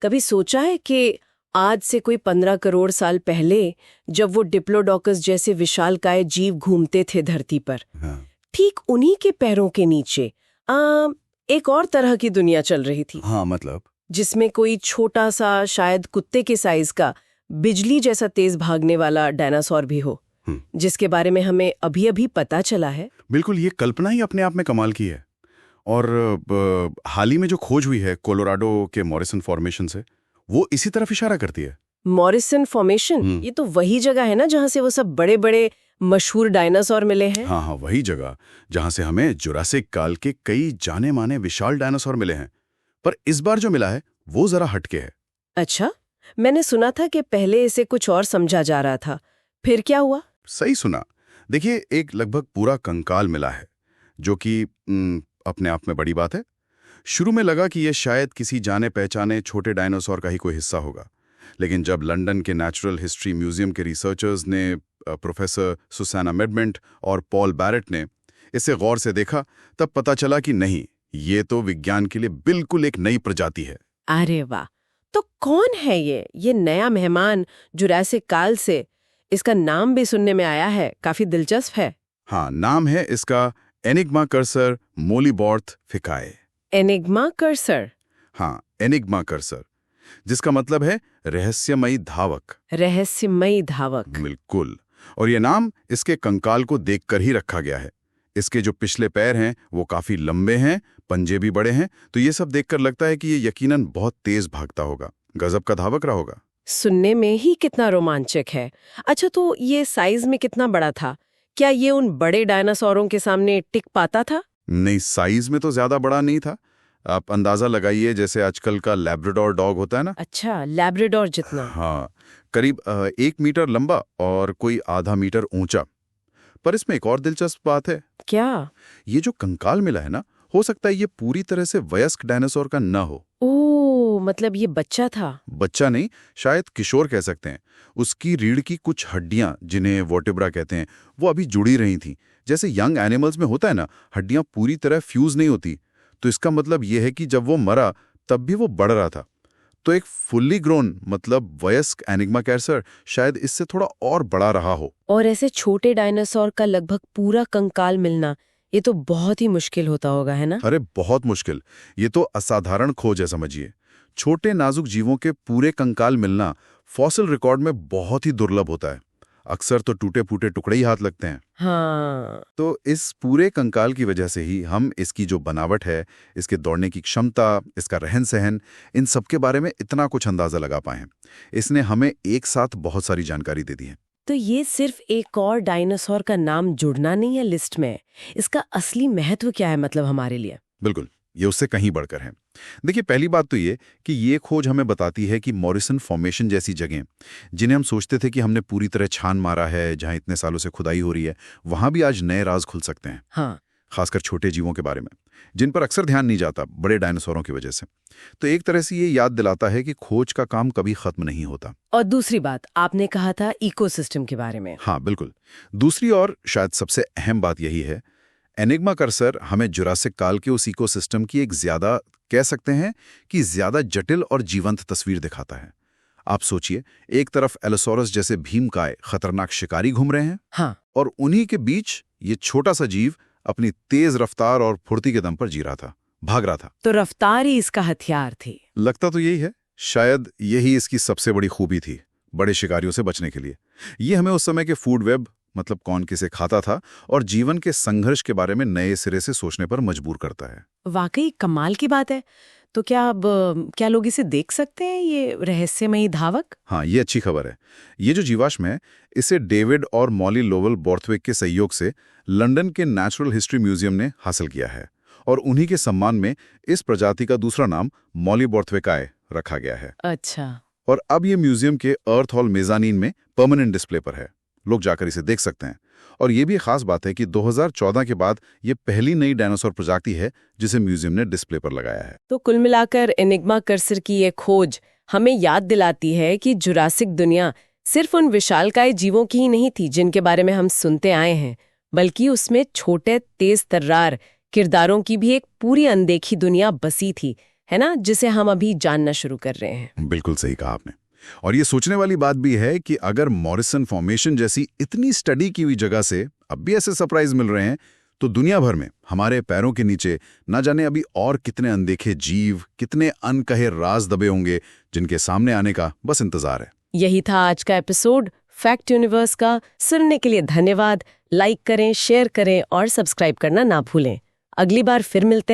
कभी सोचा है कि आज से कोई 15 करोड़ साल पहले जब वो डिप्लोडोकस जैसे विशालकाय जीव घूमते थे धरती पर, हाँ। ठीक उन्हीं के पैरों के नीचे एक और तरह की दुनिया चल रही थी। हाँ, मतलब जिसमें कोई छोटा सा, शायद कुत्ते के साइज का, बिजली जैसा तेज भागने वाला डायनासोर भी हो, जिसके बारे में हमें अभी अभी पता चला है। बिल्कुल, ये कल्पना ही अपने आप में कमाल की है। और हाल ही में जो खोज हुई है कोलोराडो के मॉरिसन फॉर्मेशन से, वो इसी तरफ इशारा करती है। मॉरिसन फॉर्मेशन, ये तो वही जगह है ना जहां से वो सब बड़े बड़े मशहूर डायनासोर मिले हैं। हाँ हाँ, वही जगह जहां से हमें जुरासिक काल के कई जाने माने विशाल डायनासोर मिले हैं। पर इस बार जो मिला है वो जरा हटके है। अच्छा, मैंने सुना था कि पहले इसे कुछ और समझा जा रहा था, फिर क्या हुआ? सही सुना। देखिए, एक लगभग पूरा कंकाल मिला है, जो कि अपने आप में बड़ी बात है। शुरू में लगा कि यह शायद किसी जाने पहचाने छोटे डायनासोर का ही कोई हिस्सा होगा, लेकिन जब लंदन के नेचुरल हिस्ट्री म्यूजियम के रिसर्चर्स ने, प्रोफेसर सुसैना मेडमेंट और पॉल बैरेट ने इसे गौर से देखा, तब पता चला कि नहीं, ये तो विज्ञान के लिए बिल्कुल एक नई प्रजाति है। अरे वाह! तो कौन है ये नया मेहमान जुरासिक काल से? इसका नाम भी सुनने में आया है, काफी दिलचस्प है। हाँ, नाम है इसका एनिग्मा कर्सर मोलीबॉर्थ फिकाए। Enigma cursor? हाँ, एनिग्मा कर्सर, जिसका मतलब है रहस्यमयी धावक। रहस्यमयी धावक। बिल्कुल। और ये नाम इसके कंकाल को देखकर ही रखा गया है। इसके जो पिछले पैर हैं वो काफी लंबे हैं, पंजे भी बड़े हैं, तो ये सब देखकर लगता है कि ये यकीनन बहुत तेज भागता होगा, गजब का धावक रहा होगा। सुनने में ही कितना रोमांचक है। अच्छा, तो ये साइज में कितना बड़ा था? क्या ये उन बड़े डायनासोरों के सामने टिक पाता था? नहीं, साइज में तो ज्यादा बड़ा नहीं था। आप अंदाजा लगाइए, जैसे आजकल का लैब्राडोर डॉग होता है ना। अच्छा, लैब्राडोर जितना? हाँ, करीब 1 मीटर लंबा और कोई आधा मीटर ऊंचा। पर इसमें एक और दिलचस्प बात है। क्या? ये जो कंकाल मिला है ना, हो सकता है ये पूरी तरह से वयस्क डायनासोर का न हो। ओह, मतलब ये बच्चा था? बच्चा नहीं, शायद किशोर कह सकते हैं। उसकी रीढ़ की कुछ हड्डियां, जिन्हें वर्टेब्रा कहते हैं, वो अभी जुड़ी रही थीं। जैसे यंग एनिमल्स में होता है ना, हड्डियां पूरी तरह फ्यूज नहीं होती। तो इसका मतलब यह है कि जब वो मरा तब भी वो बढ़ रहा था। तो एक फुल्ली ग्रोन, मतलब वयस्क एनिग्मा कैर्सर शायद इससे थोड़ा और बड़ा रहा हो। और ऐसे छोटे डायनासोर का लगभग पूरा कंकाल मिलना, ये तो बहुत ही मुश्किल होता होगा, है ना? अरे बहुत मुश्किल। ये तो असाधारण खोज है, समझिए। छोटे नाजुक जीवों के पूरे कंकाल मिलना फॉसिल रिकॉर्ड में बहुत ही दुर्लभ होता है। अक्सर तो टूटे फूटे टुकड़े ही हाथ लगते हैं। हाँ। तो इस पूरे कंकाल की वजह से ही हम इसकी जो बनावट है, इसके दौड़ने की क्षमता, इसका रहन सहन, इन सब के बारे में इतना कुछ अंदाजा लगा पाए हैं। इसने हमें एक साथ बहुत सारी जानकारी दे दी है। तो ये सिर्फ एक और डायनासोर का नाम जुड़ना नहीं है लिस्ट में, इसका असली महत्व क्या है, मतलब हमारे लिए? बिल्कुल, ये उससे कहीं बढ़कर है। देखिए, पहली बात तो कि ये खोज हमें बताती है कि मॉरिसन फॉर्मेशन जैसी जगह, जिन्हें हम सोचते थे कि हमने पूरी तरह छान मारा है, जहां इतने सालों से खुदाई हो रही है, वहां भी आज नए राज खुल सकते हैं। हाँ। खासकर छोटे जीवों के बारे में, जिन पर अक्सर ध्यान नहीं जाता बड़े डायनासोरों की वजह से। तो एक तरह से ये याद दिलाता है कि खोज का काम कभी खत्म नहीं होता। और दूसरी बात, आपने कहा था इकोसिस्टम के बारे में। हाँ बिल्कुल। दूसरी और शायद सबसे अहम बात यही है, एनिग्मा कर्सर हमें जुरासिक काल के उस इकोसिस्टम की एक ज्यादा, कह सकते हैं कि ज्यादा जटिल और जीवंत तस्वीर दिखाता है। आप सोचिए, एक तरफ एलोसोरस जैसे भीमकाय खतरनाक शिकारी घूम रहे हैं, हाँ, और उन्हीं के बीच ये छोटा सा जीव अपनी तेज रफ्तार और फुर्ती के दम पर जी रहा था, भाग रहा था। तो रफ्तार ही इसका हथियार थी। लगता तो यही है। शायद यही इसकी सबसे बड़ी खूबी थी, बड़े शिकारियों से बचने के लिए। ये हमें उस समय के फूड वेब, मतलब कौन किसे खाता था, और जीवन के संघर्ष के बारे में नए सिरे से सोचने पर मजबूर करता है। वाकई कमाल की बात है। तो क्या लोग इसे देख सकते हैं, ये रहस्यमयी धावक? हाँ, ये अच्छी खबर है। ये जो जीवाश्म है, इसे डेविड और मॉली लोवेल बॉर्थविक के सहयोग से लंदन के नेचुरल हिस्ट्री म्यूजियम ने हासिल किया है, और उन्हीं के सम्मान में इस प्रजाति का दूसरा नाम मॉली बॉर्थविकाए रखा गया है। अच्छा। और अब ये म्यूजियम के अर्थ हॉल मेजानीन में परमानेंट डिस्प्ले पर है। लोग जाकर इसे देख सकते हैं। और ये भी खास बात है कि 2014 के बाद ये पहली नई डायनासोर प्रजाति है जिसे म्यूजियम ने डिस्प्ले पर लगाया है। तो कुल मिलाकर एनिग्मा कर्सर की ये खोज हमें याद दिलाती है कि जुरासिक दुनिया सिर्फ उन विशालकाय जीवों की ही नहीं थी जिनके बारे में हम सुनते आए हैं, बल्कि उसमें छोटे तेज तर्रार किरदारों की भी एक पूरी अनदेखी दुनिया बसी थी, है ना, जिसे हम अभी जानना शुरू कर रहे हैं। बिल्कुल सही कहा आपने। और ये सोचने वाली बात भी है कि अगर मॉरिसन फॉर्मेशन जैसी इतनी स्टडी की हुई जगह से अब भी ऐसे सरप्राइज मिल रहे हैं, तो दुनिया भर में हमारे पैरों के नीचे न जाने अभी और कितने अनदेखे जीव, कितने अनकहे राज दबे होंगे जिनके सामने आने का बस इंतजार है। यही था आज का एपिसोड फैक्ट यूनिवर्स का। सुनने के लिए धन्यवाद। लाइक करें, शेयर करें और सब्सक्राइब करना ना भूलें। अगली बार फिर मिलते हैं।